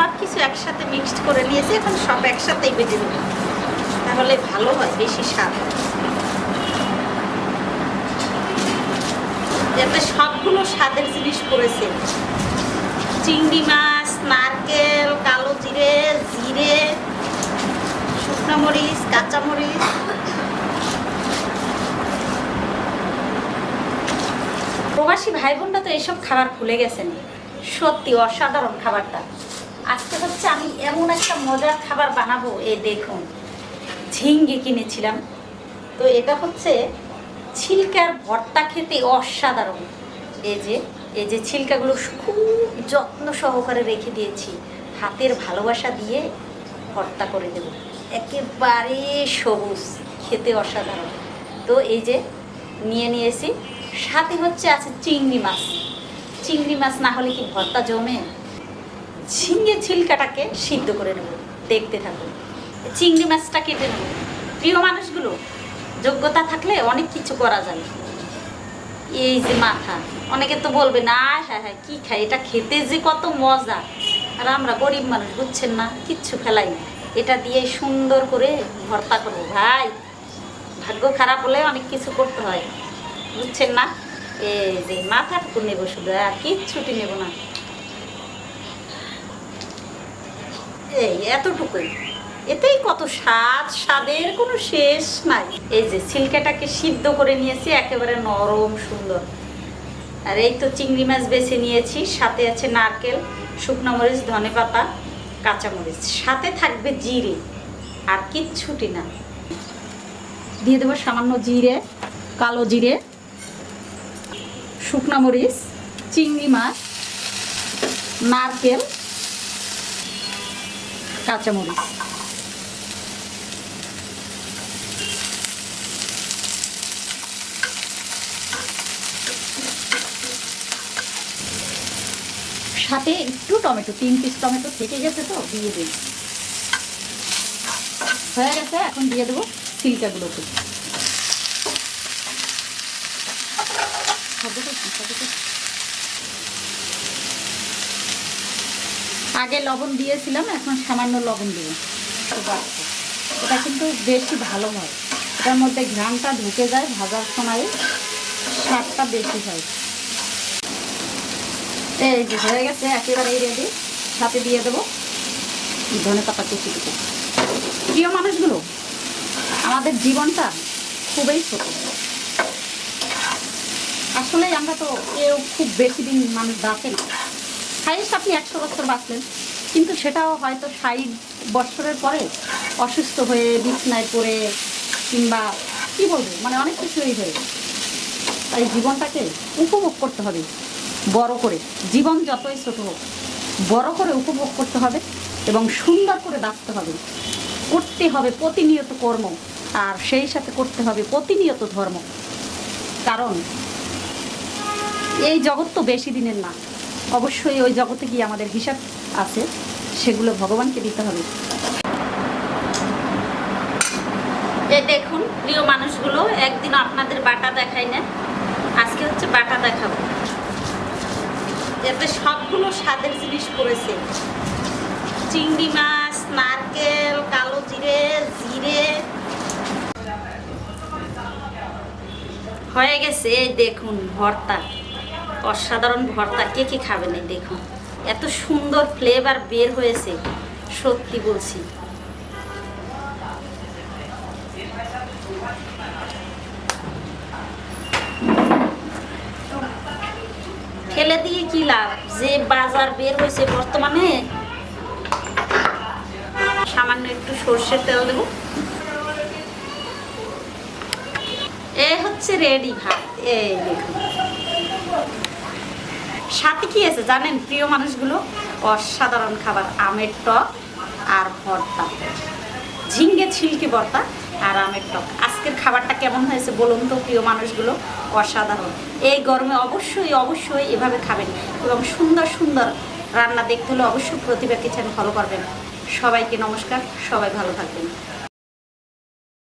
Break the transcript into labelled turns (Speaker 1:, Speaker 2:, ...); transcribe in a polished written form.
Speaker 1: সব কিছু একসাথে মিক্সড করে নিয়েছি, এখন সব একসাথেই বেজে দেবো, তাহলে ভালো হয়, বেশি স্বাদ হয়। যাতে সবগুলো স্বাদের জিনিস পড়েছে, চিংড়ি মাছ, নারকেল, কালো জিরে, জিরে, শুকনো মরিচ, কাঁচামরিচ। প্রবাসী ভাই বোনরা তো এইসব খাবার ভুলে গেছেন, সত্যি অসাধারণ খাবারটা। আজকে হচ্ছে আমি এমন একটা মজার খাবার বানাবো। এই দেখুন, ঝিঙ্গে কিনেছিলাম, তো এটা হচ্ছে ছিলকার ভর্তা, খেতে অসাধারণ। এই যে ছিলকাগুলো খুব যত্ন সহকারে রেখে দিয়েছি, হাতের ভালোবাসা দিয়ে ভর্তা করে দেব, একেবারে সবুজ, খেতে অসাধারণ। তো এই যে নিয়েছি, সাথে হচ্ছে আছে চিংড়ি মাছ। চিংড়ি মাছ না হলে কি ভর্তা জমে? ঝিঙ্গে ছিলকাটাকে সিদ্ধ করে নেব, দেখতে থাকুন। চিংড়ি মাছটা কেটে নেব। প্রিয় মানুষগুলো, যোগ্যতা থাকলে অনেক কিছু করা যায়। এই যে মাথা, অনেকে তো বলবে না, হ্যাঁ হ্যাঁ কি খাই, এটা খেতে যে কত মজা। আর আমরা গরিব মানুষ, বুঝছেন না, কিচ্ছু ফেলাই না, এটা দিয়ে সুন্দর করে ভর্তা করবো। ভাই, ভাগ্য খারাপ হলে অনেক কিছু করতে হয়, বুঝছেন না। এই যে মাথাটুকু নেবো শুধু, আর কিচ্ছুটি নেব না। এই এতটুকুই, এতেই কত স্বাদ, স্বাদের কোনো শেষ নাই। এই যে ছিলকাটাকে সিদ্ধ করে নিয়েছি, একেবারে নরম সুন্দর। আর এই তো চিংড়ি মাছ বেছে নিয়েছি, সাথে আছে নারকেল, শুকনো মরিচ, ধনেপাতা, কাঁচামরিচ, সাথে থাকবে জিরে, আর কিচ্ছুটি না। দিয়ে দেবো সামান্য জিরে, কালো জিরে, শুকনো মরিচ, চিংড়ি মাছ, নারকেল, কাঁচামরিচ। সাথে একটু টমেটো, 3 পিস টমেটো থেকে গেছে, তো দিয়ে দিই। হয়ে গেছে, এখন দিয়ে দেবো ছিলকাগুলোকে। আগে লবণ দিয়েছিলাম, এখন সামান্য লবণ দেবো। এটা কিন্তু বেশি ভালো হয়, এটার মধ্যে ঘ্রাণটা ঢুকে যায়, ভাজার সময় স্বাদটা বেশি হয়। এই যে হয়ে গেছে, একেবারেই রেডি। সাথে দিয়ে দেবো ধনেপাতা কুচি কুচি। প্রিয় মানুষগুলো, আমাদের জীবনটা খুবই ছোট, আসলে আমরা তো কেউ খুব বেশি দিন মানুষ বাঁচে না। হাইয়েস্ট আপনি 100 বছর বাঁচলেন, কিন্তু সেটাও হয়তো 60 বছরের পরে অসুস্থ হয়ে বিছনায় পড়ে, কিংবা কি বলবো, মানে অনেক কিছুই হয়ে। তাই জীবনটাকে উপভোগ করতে হবে বড় করে। জীবন যতই ছোট হোক, বড় করে উপভোগ করতে হবে এবং সুন্দর করে বাঁচতে হবে। করতে হবে প্রতিনিয়ত কর্ম, আর সেই সাথে করতে হবে প্রতিনিয়ত ধর্ম। কারণ এই জগৎ তো বেশি দিনের না, অবশ্যই ওই জগতে গিয়ে আমাদের হিসাব আছে, সেগুলো ভগবানকে দিতে হবে। এই দেখুন প্রিয় মানুষগুলো, একদিন আপনাদের বাটা দেখাই না, আজকে হচ্ছে বাটা দেখাবো। এতে সবগুলো স্বাদের জিনিস পড়েছে, চিংড়ি মাছ, নারকেল, কালো জিরে, জিরে। হয়ে গেছে, এই দেখুন ভর্তা, অসাধারণ ভর্তা। কে কে খাবেন? এই দেখুন এত সুন্দর ফ্লেভার বের হয়েছে, সত্যি বলছি। ফেলে দিয়ে কি লাভ, যে বাজার বের হয়েছে বর্তমানে। সামান্য একটু সর্ষের তেল দেব। এই হচ্ছে রেডি ভাত। এই দেখুন, সাথে কি আছে জানেন প্রিয় মানুষগুলো? অসাধারণ খাবার, আমের টক আর ভর্তা, ঝিঙ্গে ছিলকে ভর্তা আর আমের টক। আজকের খাবারটা কেমন হয়েছে বলুন তো প্রিয় মানুষগুলো? অসাধারণ। এই গরমে অবশ্যই অবশ্যই এভাবে খাবেন, এবং সুন্দর সুন্দর রান্না দেখতে হলে অবশ্যই প্রতিভা কিচেন ফলো করবেন। সবাইকে নমস্কার, সবাই ভালো থাকবেন।